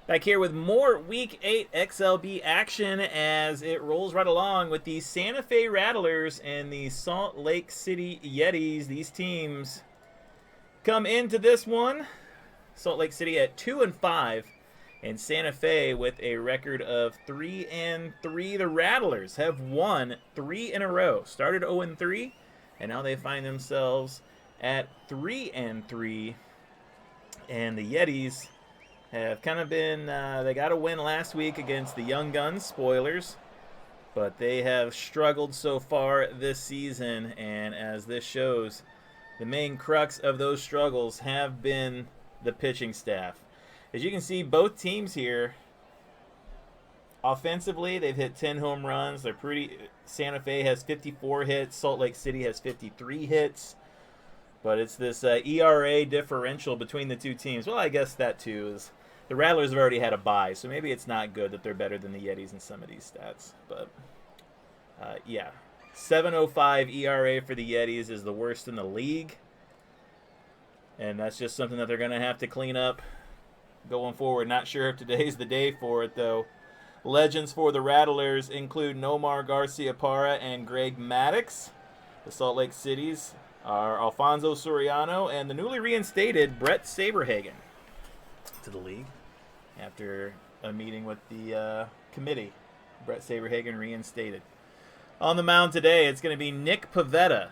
Back here with more Week 8 XLB action as it rolls right along with the Santa Fe Rattlers and the Salt Lake City Yetis. These teams come into this one. Salt Lake City at 2-5, and Santa Fe with a record of 3-3. The Rattlers have won 3 in a row. Started 0-3, and now they find themselves at 3-3. And the Yetis have kind of been, they got a win last week against the Young Guns, spoilers, but they have struggled so far this season, and as this shows, the main crux of those struggles have been the pitching staff. As you can see, both teams here, offensively, they've hit 10 home runs. They're pretty, Santa Fe has 54 hits, Salt Lake City has 53 hits. But it's this ERA differential between the two teams. Well, I guess that too is the Rattlers have already had a bye, so maybe it's not good that they're better than the Yetis in some of these stats. But, yeah. 7.05 ERA for the Yetis is the worst in the league. And that's just something that they're going to have to clean up going forward. Not sure if today's the day for it, though. Legends for the Rattlers include Nomar Garciaparra and Greg Maddux. The Salt Lake Cities are Alfonso Soriano and the newly reinstated Brett Saberhagen to the league after a meeting with the committee. Brett Saberhagen reinstated. On the mound today, it's going to be Nick Pivetta,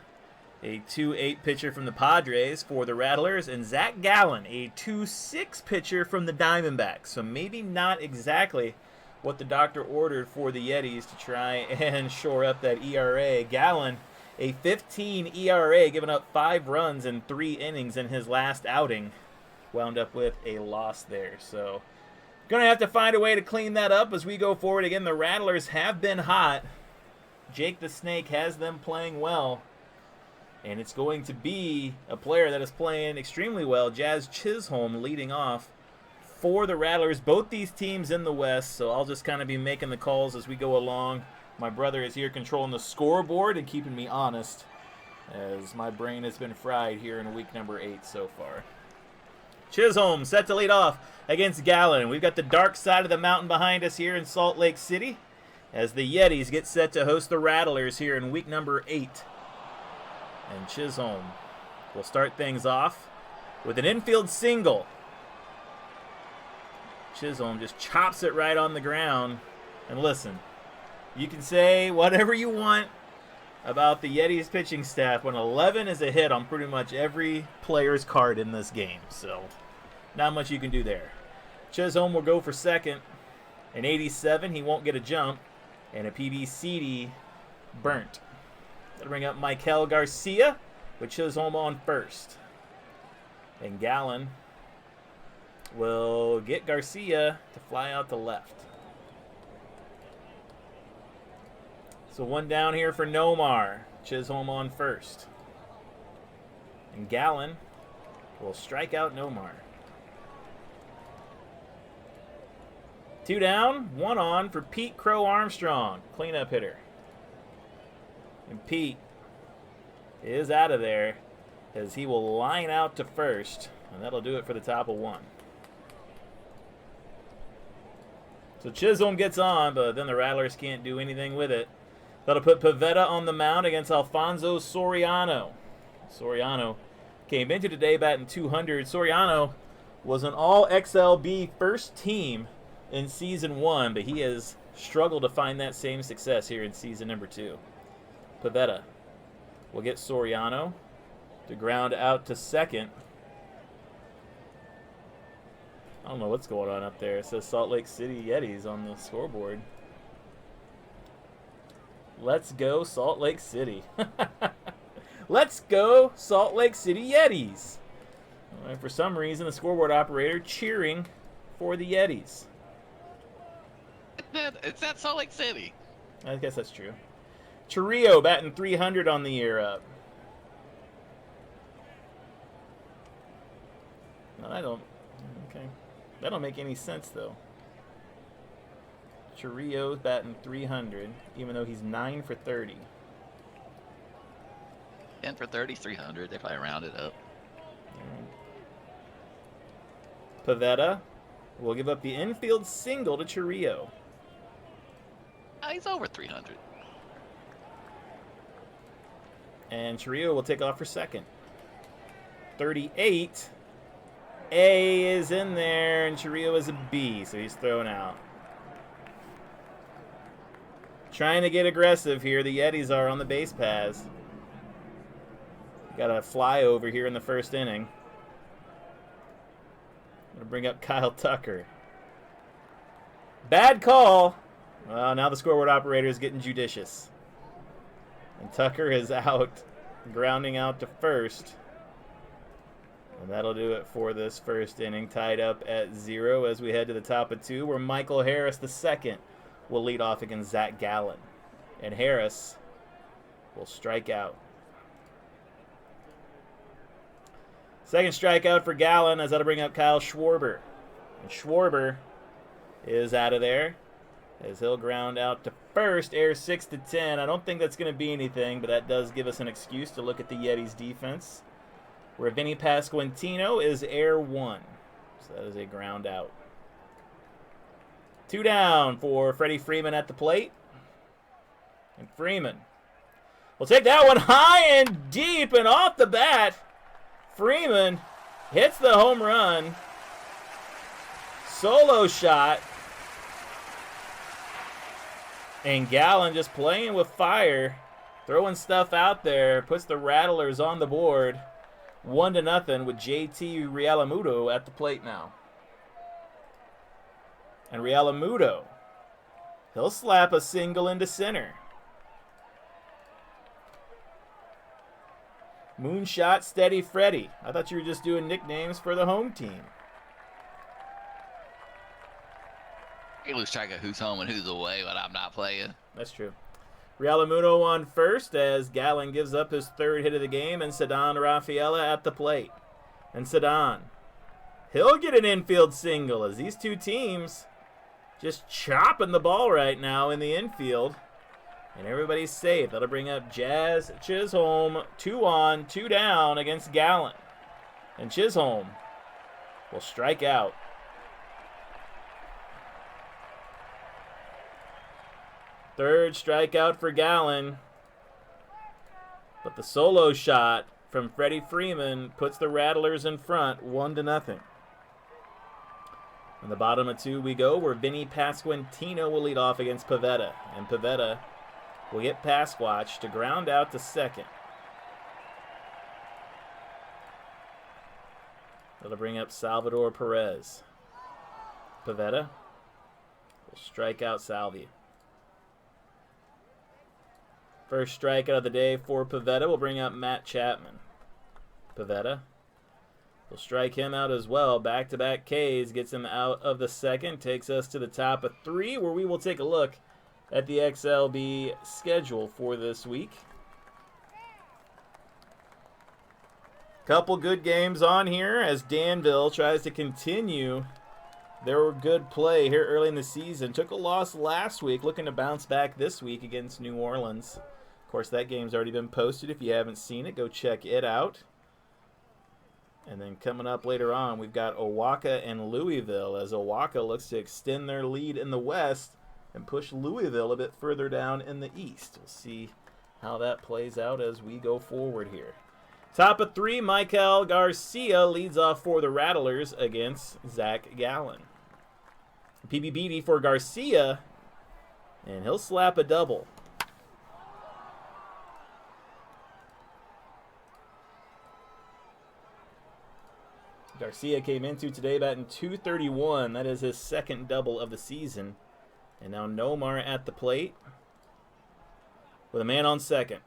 a 2.8 pitcher from the Padres for the Rattlers, and Zach Gallen, a 2.6 pitcher from the Diamondbacks. So maybe not exactly what the doctor ordered for the Yetis to try and shore up that ERA. Gallen, a 15 ERA, giving up 5 runs in 3 innings in his last outing, wound up with a loss there. So going to have to find a way to clean that up as we go forward. Again, the Rattlers have been hot. Jake the Snake has them playing well. And it's going to be a player that is playing extremely well, Jazz Chisholm, leading off for the Rattlers. Both these teams in the West, so I'll just kind of be making the calls as we go along. My brother is here controlling the scoreboard and keeping me honest, as my brain has been fried here in week number 8 so far. Chisholm set to lead off against Gallen. We've got the dark side of the mountain behind us here in Salt Lake City, as the Yetis get set to host the Rattlers here in week number 8. And Chisholm will start things off with an infield single. Chisholm just chops it right on the ground. And listen, you can say whatever you want about the Yetis pitching staff when 11 is a hit on pretty much every player's card in this game. So not much you can do there. Chisholm will go for second. An 87, he won't get a jump. And a PBCD burnt. That'll bring up Michael Garcia with Chisholm on first. And Gallen will get Garcia to fly out to left. So one down here for Nomar. Chisholm on first. And Gallen will strike out Nomar. 2 down, 1 on for Pete Crow Armstrong, cleanup hitter. And Pete is out of there as he will line out to first, and that'll do it for the top of 1. So Chisholm gets on, but then the Rattlers can't do anything with it. That'll put Pivetta on the mound against Alfonso Soriano. Soriano came into today batting .200. Soriano was an all-XLB first team in Season 1, but he has struggled to find that same success here in Season number 2. Pivetta will get Soriano to ground out to second. I don't know what's going on up there. It says Salt Lake City Yetis on the scoreboard. Let's go Salt Lake City. Let's go Salt Lake City Yetis. All right, for some reason, the scoreboard operator cheering for the Yetis. It's at Salt Lake City. I guess that's true. Chirrillo batting .300 on the year up. No, I don't. Okay. That don't make any sense, though. Chirrillo's batting .300, even though he's 9 for 30. 10 for 30, 300. They probably rounded up. Pivetta will give up the infield single to Chiriot. He's over 300. And Chiriot will take off for second. 38. A is in there, and Chiriot is a B, so he's thrown out. Trying to get aggressive here. The Yetis are on the base paths. Got a flyover here in the first inning. Gonna bring up Kyle Tucker. Bad call. Well, now the scoreboard operator is getting judicious. And Tucker is out, grounding out to first. And that'll do it for this first inning, tied up at 0 as we head to the top of 2, where Michael Harris II will lead off against Zach Gallen. And Harris will strike out. Second strikeout for Gallen, as that'll bring up Kyle Schwarber. And Schwarber is out of there as he'll ground out to first, air 6-10. I don't think that's going to be anything, but that does give us an excuse to look at the Yetis defense, where Vinny Pasquantino is air 1. So that is a ground out. 2 down for Freddie Freeman at the plate. And Freeman will take that one high and deep, and off the bat, Freeman hits the home run. Solo shot. And Gallen just playing with fire, throwing stuff out there, puts the Rattlers on the board. 1-0 with JT Realmuto at the plate now. And Realmuto, he'll slap a single into center. Moonshot Steady Freddy. I thought you were just doing nicknames for the home team. You lose track of who's home and who's away when I'm not playing. That's true. Realmuto on first as Gallen gives up his third hit of the game, and Ceddanne Rafaela at the plate. And Ceddanne, he'll get an infield single as these two teams just chopping the ball right now in the infield. And everybody's safe. That'll bring up Jazz Chisholm, 2 on, 2 down against Gallen. And Chisholm will strike out. Third strikeout for Gallen. But the solo shot from Freddie Freeman puts the Rattlers in front, 1-0. In the bottom of 2 we go, where Vinny Pasquantino will lead off against Pivetta. And Pivetta will get Pasquatch to ground out to second. That'll bring up Salvador Perez. Pivetta will strike out Salvia. First strikeout of the day for Pivetta will bring up Matt Chapman. Pivetta will strike him out as well. Back-to-back Ks gets him out of the second. Takes us to the top of 3, where we will take a look at the XLB schedule for this week. Couple good games on here as Danville tries to continue their good play here early in the season. Took a loss last week, looking to bounce back this week against New Orleans. Of course, that game's already been posted. If you haven't seen it, go check it out. And then coming up later on, we've got Owaka and Louisville, as Owaka looks to extend their lead in the West and push Louisville a bit further down in the East. We'll see how that plays out as we go forward here. Top of 3, Michael Garcia leads off for the Rattlers against Zach Gallen. PBBD for Garcia, and he'll slap a double. Garcia came into today batting .231. That is his second double of the season. And now Nomar at the plate with a man on second.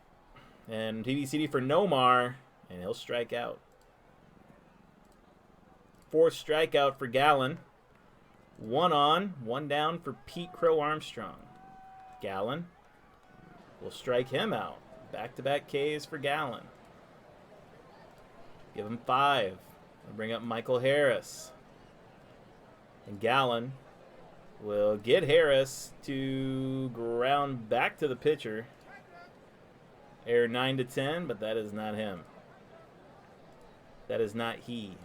And TBCD for Nomar, and he'll strike out. Fourth strikeout for Gallen. 1 on, 1 down for Pete Crow Armstrong. Gallen will strike him out. Back-to-back Ks for Gallen. Give him 5. We'll bring up Michael Harris. And Gallen will get Harris to ground back to the pitcher. Air 9-10, but that is not him. That is not he.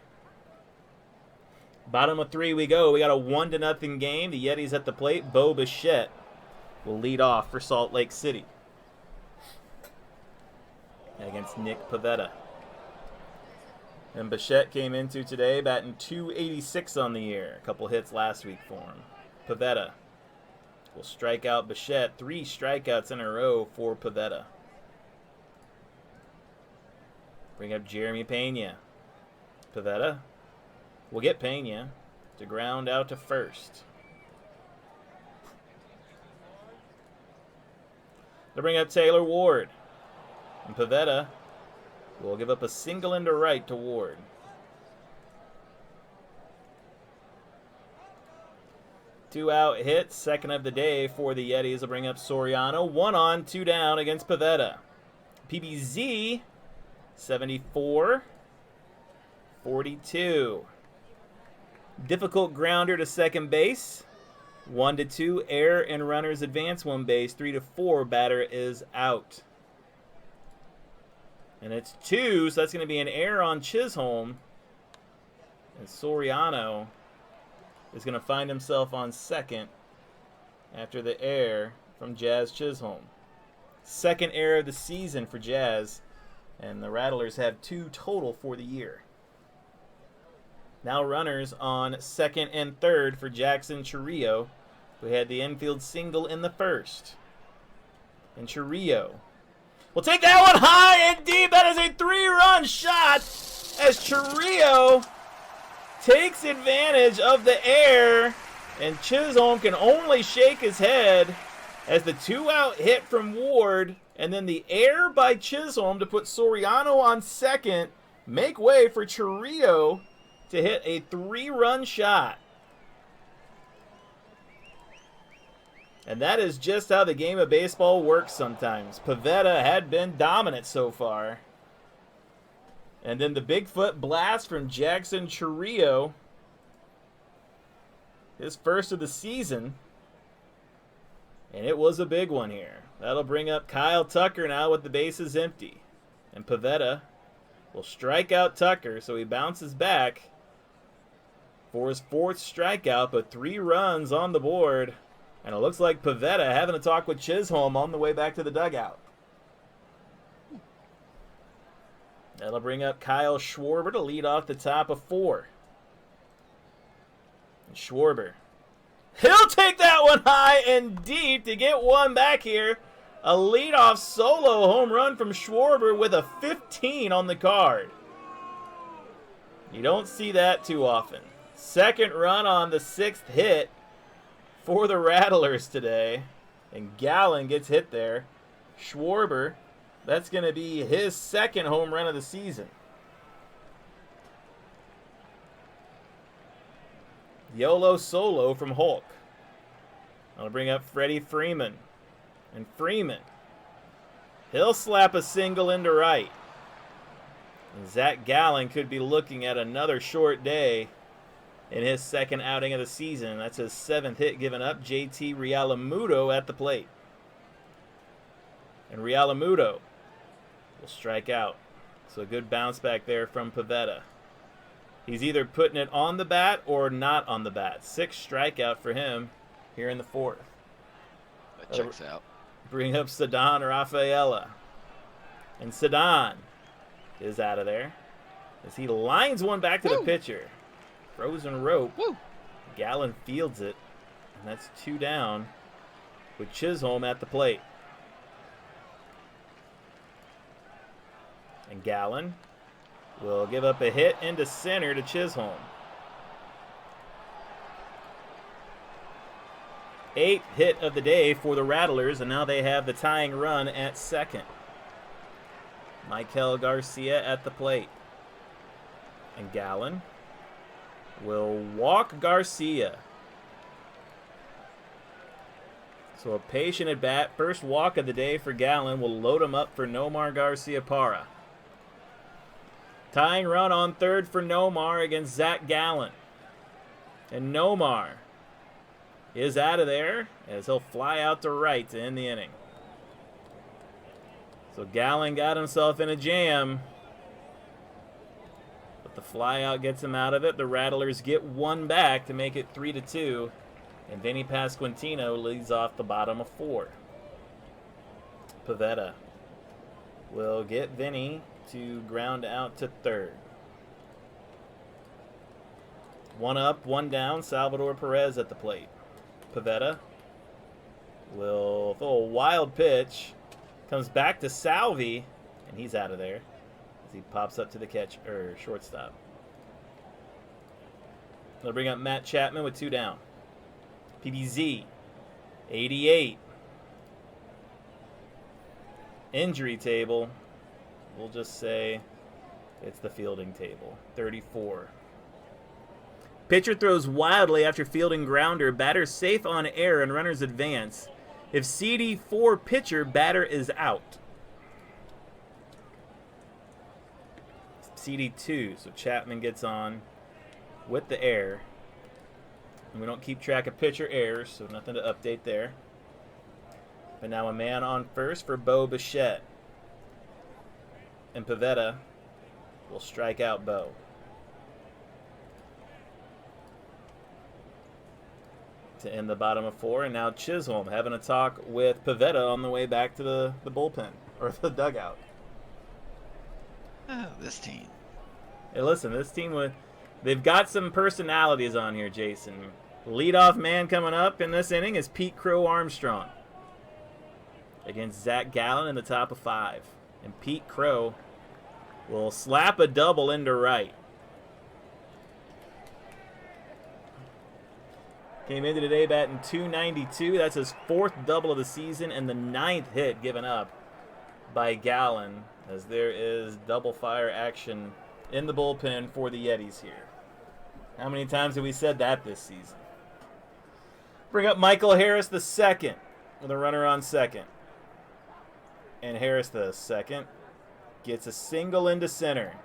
Bottom of 3 we go. We got a 1-0 game. The Yetis at the plate. Bo Bichette will lead off for Salt Lake City against Nick Pivetta. And Bichette came into today batting .286 on the year. A couple hits last week for him. Pivetta will strike out Bichette. 3 strikeouts in a row for Pivetta. Bring up Jeremy Pena. Pivetta will get Pena to ground out to first. They'll bring up Taylor Ward. And Pivetta will give up a single into right to Ward. Two out hits, second of the day for the Yetis. Will bring up Soriano. 1 on, 2 down against Pivetta. PBZ 74-42. Difficult grounder to second base. 1-2, error and runners advance 1 base. 3-4, batter is out. And it's 2, so that's going to be an error on Chisholm. And Soriano is going to find himself on second after the error from Jazz Chisholm. Second error of the season for Jazz. And the Rattlers have 2 total for the year. Now runners on second and third for Jackson Chirrillo, who had the infield single in the first. And Chirrillo will take that one high and deep. That is a 3-run shot as Chirrillo takes advantage of the air. And Chisholm can only shake his head as the 2-out hit from Ward. And then the error by Chisholm to put Soriano on second, make way for Chirrillo to hit a 3-run shot. And that is just how the game of baseball works sometimes. Pivetta had been dominant so far. And then the Bigfoot blast from Jackson Chirrillo, his first of the season. And it was a big one here. That'll bring up Kyle Tucker now with the bases empty. And Pivetta will strike out Tucker, so he bounces back for his 4th strikeout, but 3 runs on the board. And it looks like Pivetta having a talk with Chisholm on the way back to the dugout. That'll bring up Kyle Schwarber to lead off the top of 4. And Schwarber, he'll take that one high and deep to get one back here. A leadoff solo home run from Schwarber with a 15 on the card. You don't see that too often. Second run on the 6th hit for the Rattlers today. And Gallen gets hit there. Schwarber, that's going to be his 2nd home run of the season. YOLO solo from Hulk. I'll bring up Freddie Freeman. And Freeman, he'll slap a single into right. And Zach Gallen could be looking at another short day in his 2nd outing of the season. That's his 7th hit given up. JT Realmuto at the plate. And Realmuto will strike out. So a good bounce back there from Pivetta. He's either putting it on the bat or not on the bat. 6th strikeout for him here in the 4th. That checks out. Bring up Ceddanne Rafaela. And Ceddanne is out of there as he lines one back to the pitcher. Frozen rope. Woo. Gallen fields it. And that's 2 down with Chisholm at the plate. And Gallen will give up a hit into center to Chisholm. 8th hit of the day for the Rattlers, and now they have the tying run at second. Michael Garcia at the plate. And Gallen will walk Garcia. So a patient at bat. First walk of the day for Gallen. Will load him up for Nomar Garciaparra. Tying run on third for Nomar against Zach Gallen. And Nomar is out of there as he'll fly out to right to end the inning. So Gallen got himself in a jam. But the fly out gets him out of it. The Rattlers get one back to make it 3-2. And Vinny Pasquantino leads off the bottom of 4. Pivetta will get Vinny to ground out to third. 1 up, 1 down. Salvador Perez at the plate. Pivetta will throw a wild pitch. Comes back to Salvi, and he's out of there as he pops up to the shortstop. They'll bring up Matt Chapman with 2 down. PBZ, 88. Injury table, we'll just say it's the fielding table, 34. Pitcher throws wildly after fielding grounder. Batter safe on air and runners advance. If CD4 pitcher, batter is out. CD2, so Chapman gets on with the air. And we don't keep track of pitcher errors, so nothing to update there. But now a man on first for Bo Bichette. And Pivetta will strike out Bo. To end the bottom of 4, and now Chisholm having a talk with Pivetta on the way back to the bullpen, or the dugout. Oh, this team. Hey, listen, this team, they've got some personalities on here, Jason. Leadoff man coming up in this inning is Pete Crow Armstrong against Zach Gallen in the top of 5. And Pete Crow will slap a double into right. Came into today batting .292. That's his 4th double of the season and the 9th hit given up by Gallen, as there is double fire action in the bullpen for the Yetis here. How many times have we said that this season? Bring up Michael Harris the second with a runner on second. And Harris the second gets a single into center.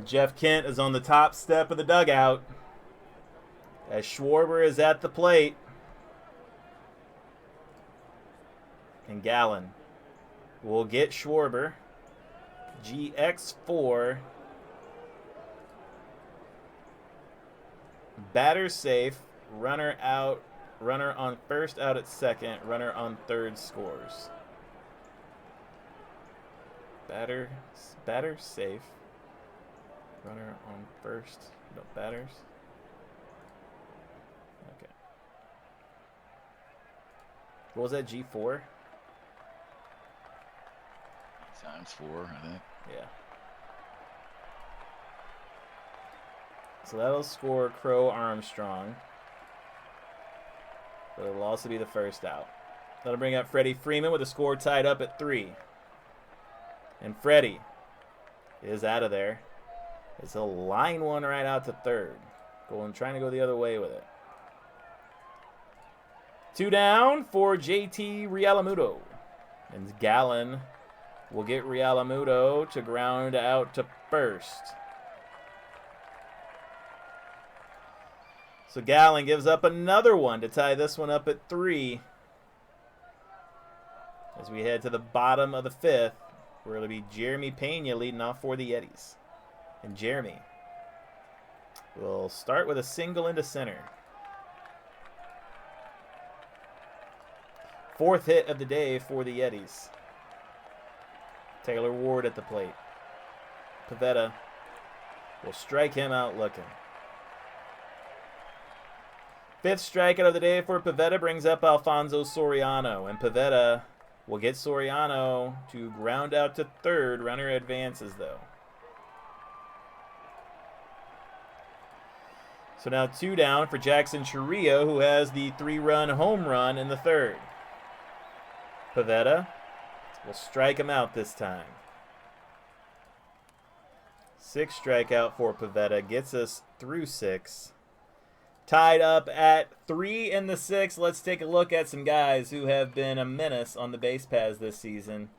Jeff Kent is on the top step of the dugout as Schwarber is at the plate. And Gallen will get Schwarber. GX4. Batter safe. Runner out. Runner on first, out at second. Runner on third scores. Batter safe. Runner on first. No batters. Okay. What was that, G4? Times 4, I think. Yeah. So that'll score Crow Armstrong. But it'll also be the first out. That'll bring up Freddie Freeman with the score tied up at 3. And Freddie is out of there. It's a line one right out to third. Trying to go the other way with it. 2 down for JT Realmuto. And Gallen will get Realmuto to ground out to first. So Gallen gives up another one to tie this one up at 3. As we head to the bottom of the 5th, where it'll be Jeremy Pena leading off for the Yetis. And Jeremy will start with a single into center. 4th hit of the day for the Yetis. Taylor Ward at the plate. Pivetta will strike him out looking. 5th strikeout of the day for Pivetta brings up Alfonso Soriano. And Pivetta will get Soriano to ground out to third. Runner advances, though. So now 2 down for Jackson Churrillo, who has the 3-run home run in the 3rd. Pivetta will strike him out this time. 6th strikeout for Pivetta gets us through 6. Tied up at 3 in the 6th. Let's take a look at some guys who have been a menace on the base paths this season.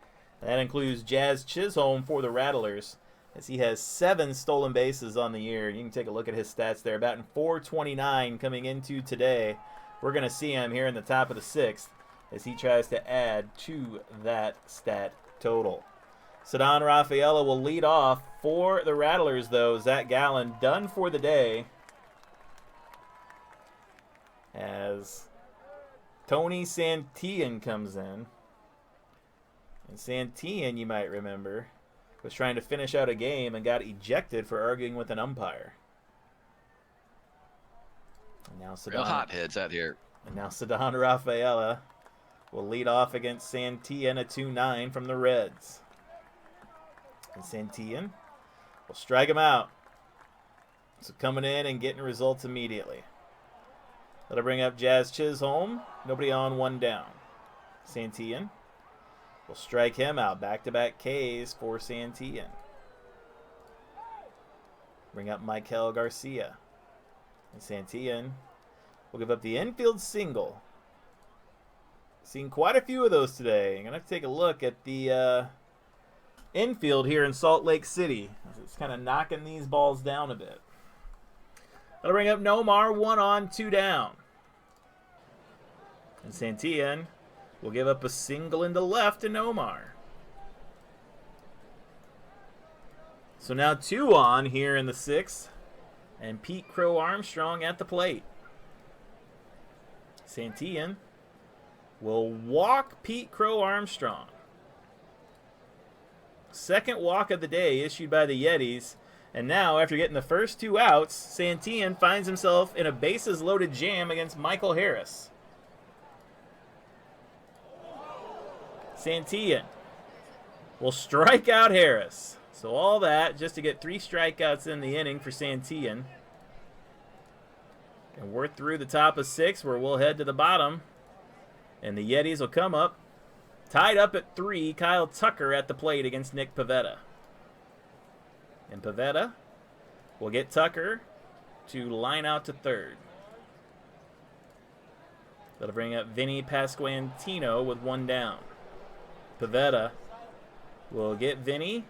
That includes Jazz Chisholm for the Rattlers, as he has 7 stolen bases on the year. You can take a look at his stats there. Batting .429 coming into today. We're going to see him here in the top of the 6th. as he tries to add to that stat total. Ceddanne Rafaela will lead off for the Rattlers, though. Zach Gallen done for the day, as Tony Santillan comes in. And Santillan, you might remember, was trying to finish out a game and got ejected for arguing with an umpire. And now Real hotheads out here. And now Ceddanne Rafaela will lead off against Santillan, a 2-9 from the Reds. And Santillan will strike him out. So coming in and getting results immediately. That'll bring up Jazz Chisholm. Nobody on, one down. Santillan will strike him out. Back-to-back Ks for Santillan. Bring up Michael Garcia. And Santillan will give up the infield single. Seen quite a few of those today. I'm going to have to take a look at the infield here in Salt Lake City. It's kind of knocking these balls down a bit. That'll bring up Nomar, 1 on, 2 down. And Santillan will give up a single into left to Nomar. So now 2 on here in the 6th. And Pete Crow Armstrong at the plate. Santillan will walk Pete Crow Armstrong. Second walk of the day issued by the Yetis. And now, after getting the first 2 outs, Santillan finds himself in a bases-loaded jam against Michael Harris. Santillan will strike out Harris. So all that just to get 3 strikeouts in the inning for Santillan. And we're through the top of 6 where we'll head to the bottom. And the Yetis will come up. Tied up at 3, Kyle Tucker at the plate against Nick Pivetta. And Pivetta will get Tucker to line out to third. That'll bring up Vinny Pasquantino with 1 down. Pivetta will get Vinny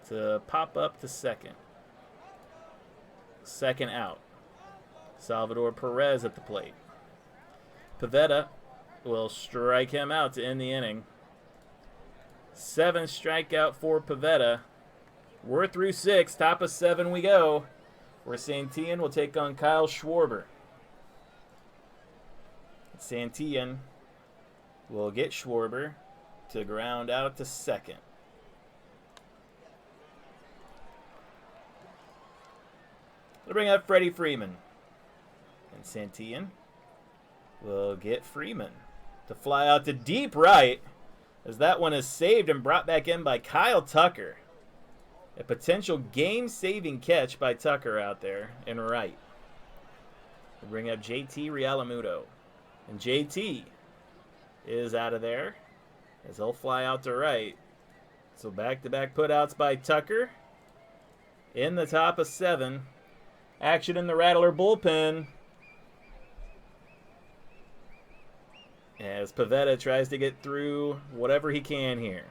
to pop up to second. Second out. Salvador Perez at the plate. Pivetta will strike him out to end the inning. 7th strikeout for Pivetta. We're through 6. Top of 7 we go. Where Santillan will take on Kyle Schwarber. Santillan will get Schwarber to ground out to second. We'll bring up Freddie Freeman. And Santillan will get Freeman to fly out to deep right, as that one is saved and brought back in by Kyle Tucker. A potential game-saving catch by Tucker out there in right. We'll bring up JT Realmuto. And JT is out of there as he'll fly out to right. So back-to-back putouts by Tucker. In the top of 7. Action in the Rattler bullpen, as Pivetta tries to get through whatever he can here.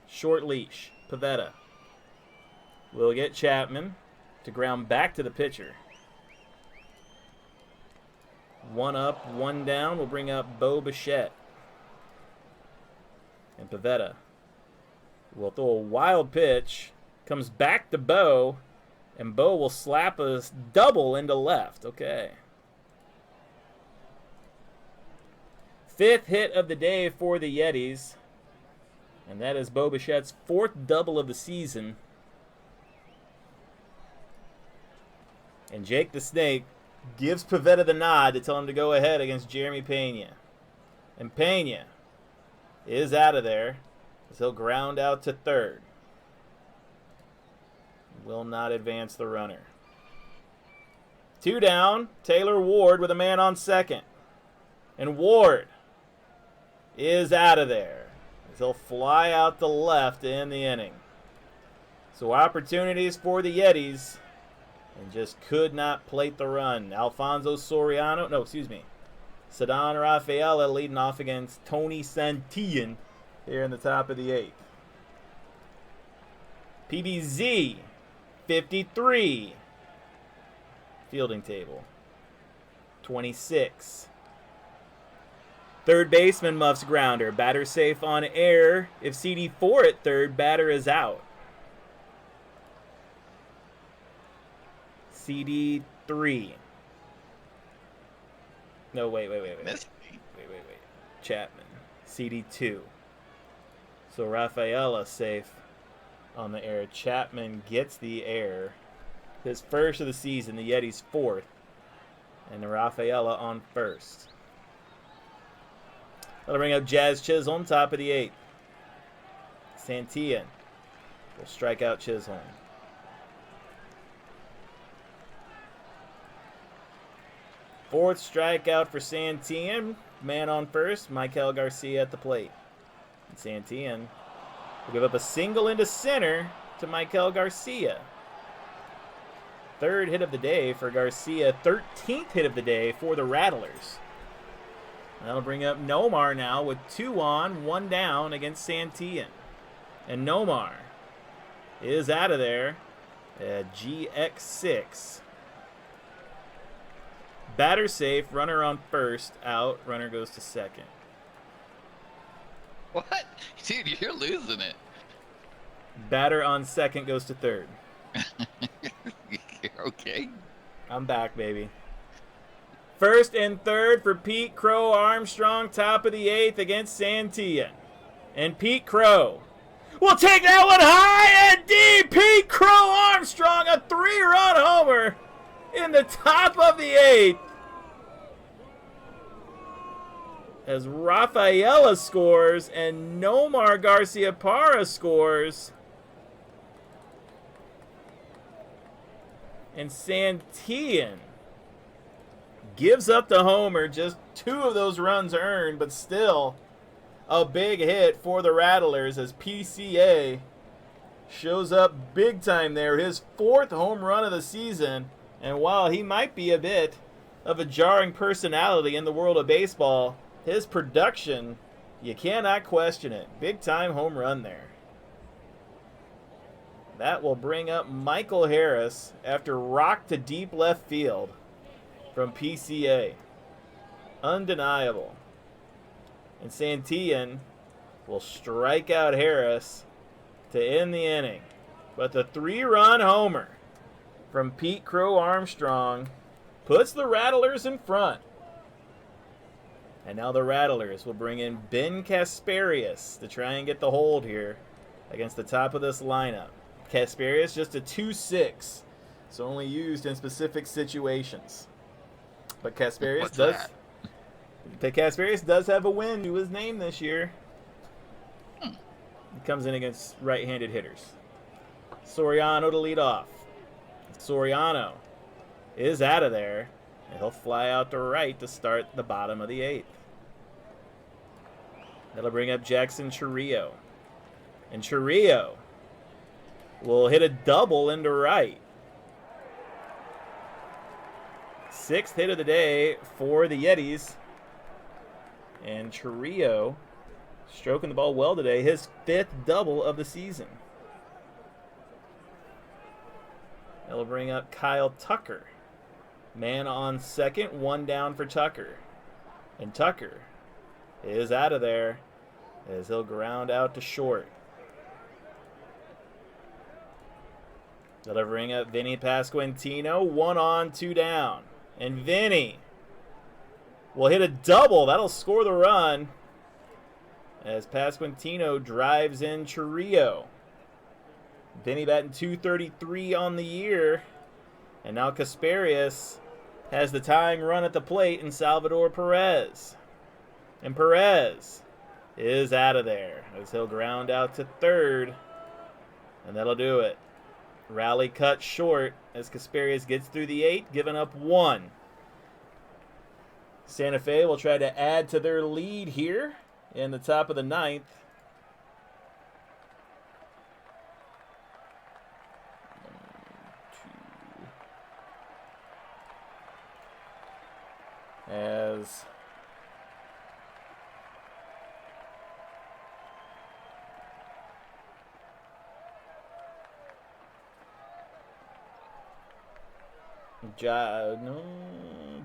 Short leash. Pivetta will get Chapman to ground back to the pitcher. 1 up, 1 down. We'll bring up Bo Bichette. And Pivetta will throw a wild pitch. Comes back to Bo. And Bo will slap a double into left. Okay. 5th hit of the day for the Yetis. And that is Bo Bichette's 4th double of the season. And Jake the Snake gives Pivetta the nod to tell him to go ahead against Jeremy Pena. And Pena is out of there as he'll ground out to third. Will not advance the runner. 2 down. Taylor Ward with a man on second. And Ward is out of there as he'll fly out to left to end the inning. So opportunities for the Yetis, and just could not plate the run. Alfonso Soriano, Ceddanne Rafaela leading off against Tony Santillan here in the top of the 8th. PBZ 53. Fielding table 26. Third baseman muffs grounder. Batter safe on air. If CD4 at third, batter is out. CD3. No, wait. Chapman. CD2. So Rafaela safe on the air. Chapman gets the air. His first of the season. The Yetis fourth. And Rafaela on first. That'll bring up Jazz Chisholm, top of the 8th. Santillan will strike out Chisholm. Fourth strikeout for Santillan. Man on first, Michael Garcia at the plate. And Santillan will give up a single into center to Michael Garcia. Third hit of the day for Garcia. 13th hit of the day for the Rattlers. That'll bring up Nomar now with 2 on, 1 down against Santillan. And Nomar is out of there at GX6. Batter safe, runner on first, out, runner goes to second. What? Dude, you're losing it. Batter on second goes to third. Okay. I'm back, baby. First and third for Pete Crow Armstrong, top of the 8th against Santillan. And Pete Crow will take that one high and deep. Pete Crow Armstrong, a 3-run homer in the top of the 8th. As Rafaela scores and Nomar Garcia Parra scores. And Santillan gives up the homer. Just 2 of those runs earned, but still a big hit for the Rattlers as PCA shows up big time there. His 4th home run of the season. And while he might be a bit of a jarring personality in the world of baseball, his production, you cannot question it. Big time home run there. That will bring up Michael Harris after rock to deep left field from PCA. Undeniable. And Santillan will strike out Harris to end the inning. But the 3-run homer from Pete Crow Armstrong puts the Rattlers in front. And now the Rattlers will bring in Ben Kasparius to try and get the hold here against the top of this lineup. Kasparius just a 2-6, so only used in specific situations. But Kasparius does have a win to his name this year. He comes in against right-handed hitters. Soriano to lead off. Soriano is out of there, and he'll fly out to right to start the bottom of the 8th. That'll bring up Jackson Churrillo. And Churrillo will hit a double into right. 6th hit of the day for the Yetis. And Churrillo stroking the ball well today. His 5th double of the season. That'll bring up Kyle Tucker. Man on second, 1 down for Tucker. And Tucker is out of there as he'll ground out to short. Delivering up Vinny Pasquantino, 1 on, 2 down. And Vinny will hit a double. That'll score the run as Pasquantino drives in Churrillo. Vinny batting .233 on the year. And now Kasparius has the tying run at the plate in Salvador Perez. And Perez is out of there as he'll ground out to third. And that'll do it. Rally cut short as Kasparius gets through the 8th, giving up 1. Santa Fe will try to add to their lead here in the top of the 9th. As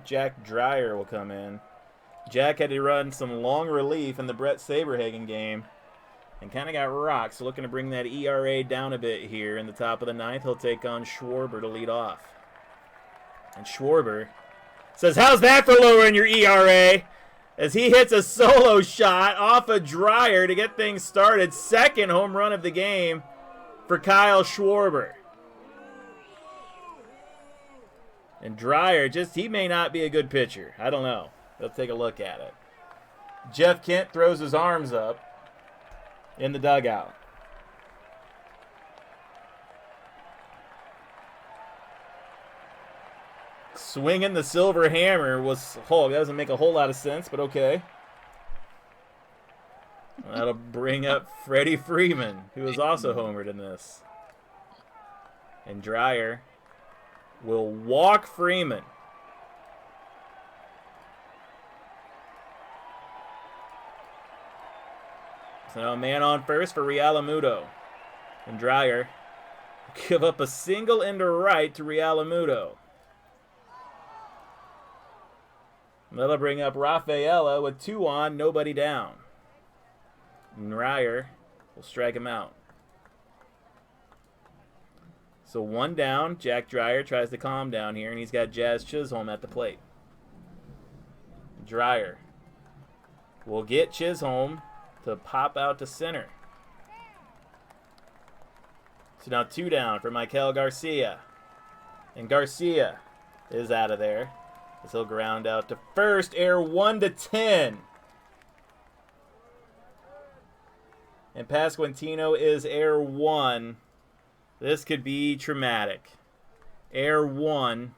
Jack Dreyer will come in. Jack had to run some long relief in the Brett Saberhagen game and kind of got rocked. So looking to bring that ERA down a bit here in the top of the ninth. He'll take on Schwarber to lead off. And Schwarber says, how's that for lowering your ERA? As he hits a solo shot off a Dreyer to get things started. Second home run of the game for Kyle Schwarber. And Dreyer, he may not be a good pitcher. I don't know. Let's take a look at it. Jeff Kent throws his arms up in the dugout. Swinging the silver hammer that doesn't make a whole lot of sense, but okay. That'll bring up Freddie Freeman, who was also homered in this. And Dreyer will walk Freeman. So now a man on first for Realmuto. And Dreyer give up a single into right to Realmuto. That'll bring up Rafaela with 2 on, nobody down. And Dreyer will strike him out. So 1 down. Jack Dreyer tries to calm down here, and he's got Jazz Chisholm at the plate. Dreyer will get Chisholm to pop out to center. So now 2 down for Michael Garcia. And Garcia is out of there as he'll ground out to first. Error 1-10. And Pasquantino is error 1. This could be traumatic. Error 1.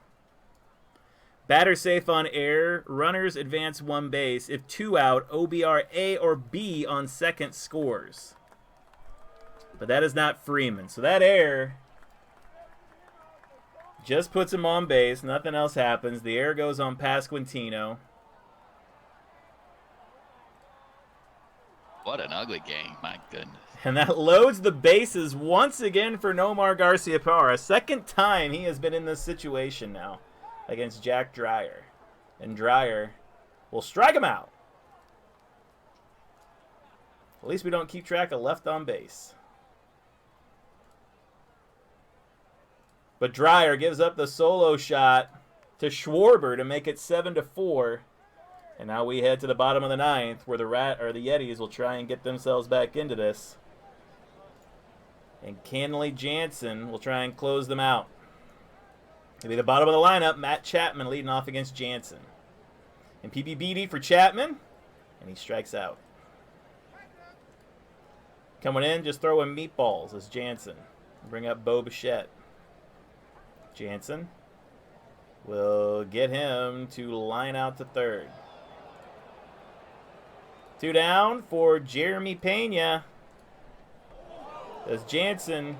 Batter safe on error. Runners advance 1 base. If 2 out, OBR A or B on second scores. But that is not Freeman. So that error just puts him on base. Nothing else happens. The error goes on Pasquantino. What an ugly game. My goodness. And that loads the bases once again for Nomar Garciaparra. Second time he has been in this situation now against Jack Dreyer. And Dreyer will strike him out. At least we don't keep track of left on base. But Dreyer gives up the solo shot to Schwarber to make it 7-4. And now we head to the bottom of the ninth, where the Yetis will try and get themselves back into this. And Kenley Jansen will try and close them out. It'll be the bottom of the lineup. Matt Chapman leading off against Jansen. And PBBD for Chapman, and he strikes out. Coming in, just throwing meatballs is Jansen. Bring up Bo Bichette. Jansen will get him to line out to third. 2 down for Jeremy Pena. As Jansen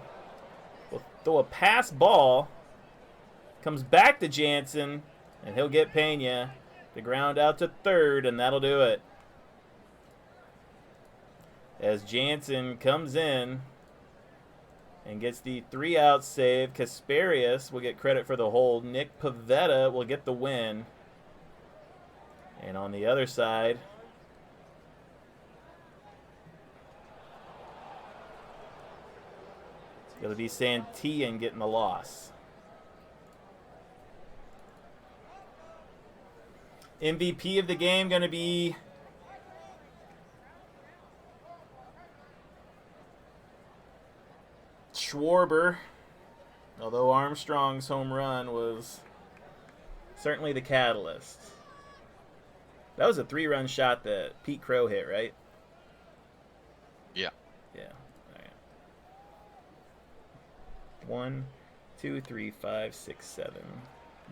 will throw a pass ball. Comes back to Jansen, and he'll get Pena to ground out to third, and that'll do it. As Jansen comes in and gets the 3-out save, Kasparius will get credit for the hold. Nick Pivetta will get the win. And on the other side, it's going to be Santillan getting the loss. MVP of the game going to be Schwarber, although Armstrong's home run was certainly the catalyst. That was a 3-run shot that Pete Crow hit, right? Yeah. Yeah. All right. 1, 2, 3, 5, 6, 7.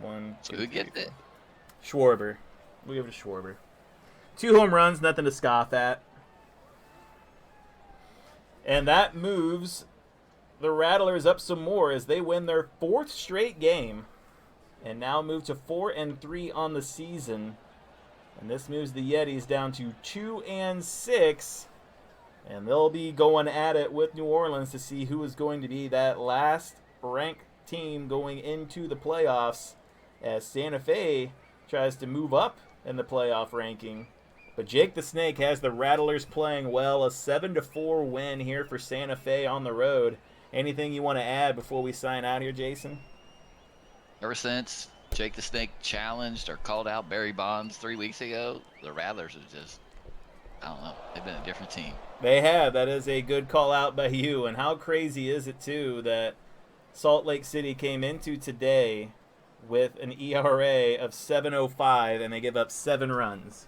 1, 2, Who gets it? Schwarber. We'll give it to Schwarber. 2 home runs, nothing to scoff at. And that moves the Rattlers up some more as they win their 4th straight game and now move to 4-3 on the season. And this moves the Yetis down to 2-6, and they'll be going at it with New Orleans to see who is going to be that last ranked team going into the playoffs as Santa Fe tries to move up in the playoff ranking. But Jake the Snake has the Rattlers playing well. A 7-4 win here for Santa Fe on the road. Anything you want to add before we sign out here, Jason? Ever since Jake the Snake challenged or called out Barry Bonds 3 weeks ago, the Rattlers are just, I don't know, they've been a different team. They have. That is a good call out by you. And how crazy is it, too, that Salt Lake City came into today with an ERA of 7.05 and they give up 7 runs.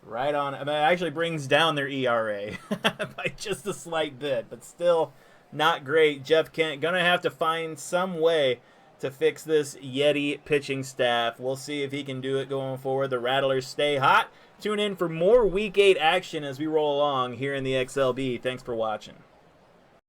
Right on. I mean, it actually brings down their ERA by just a slight bit, but still not great. Jeff Kent going to have to find some way to fix this Yeti pitching staff. We'll see if he can do it going forward. The Rattlers stay hot. Tune in for more Week 8 action as we roll along here in the XLB. Thanks for watching.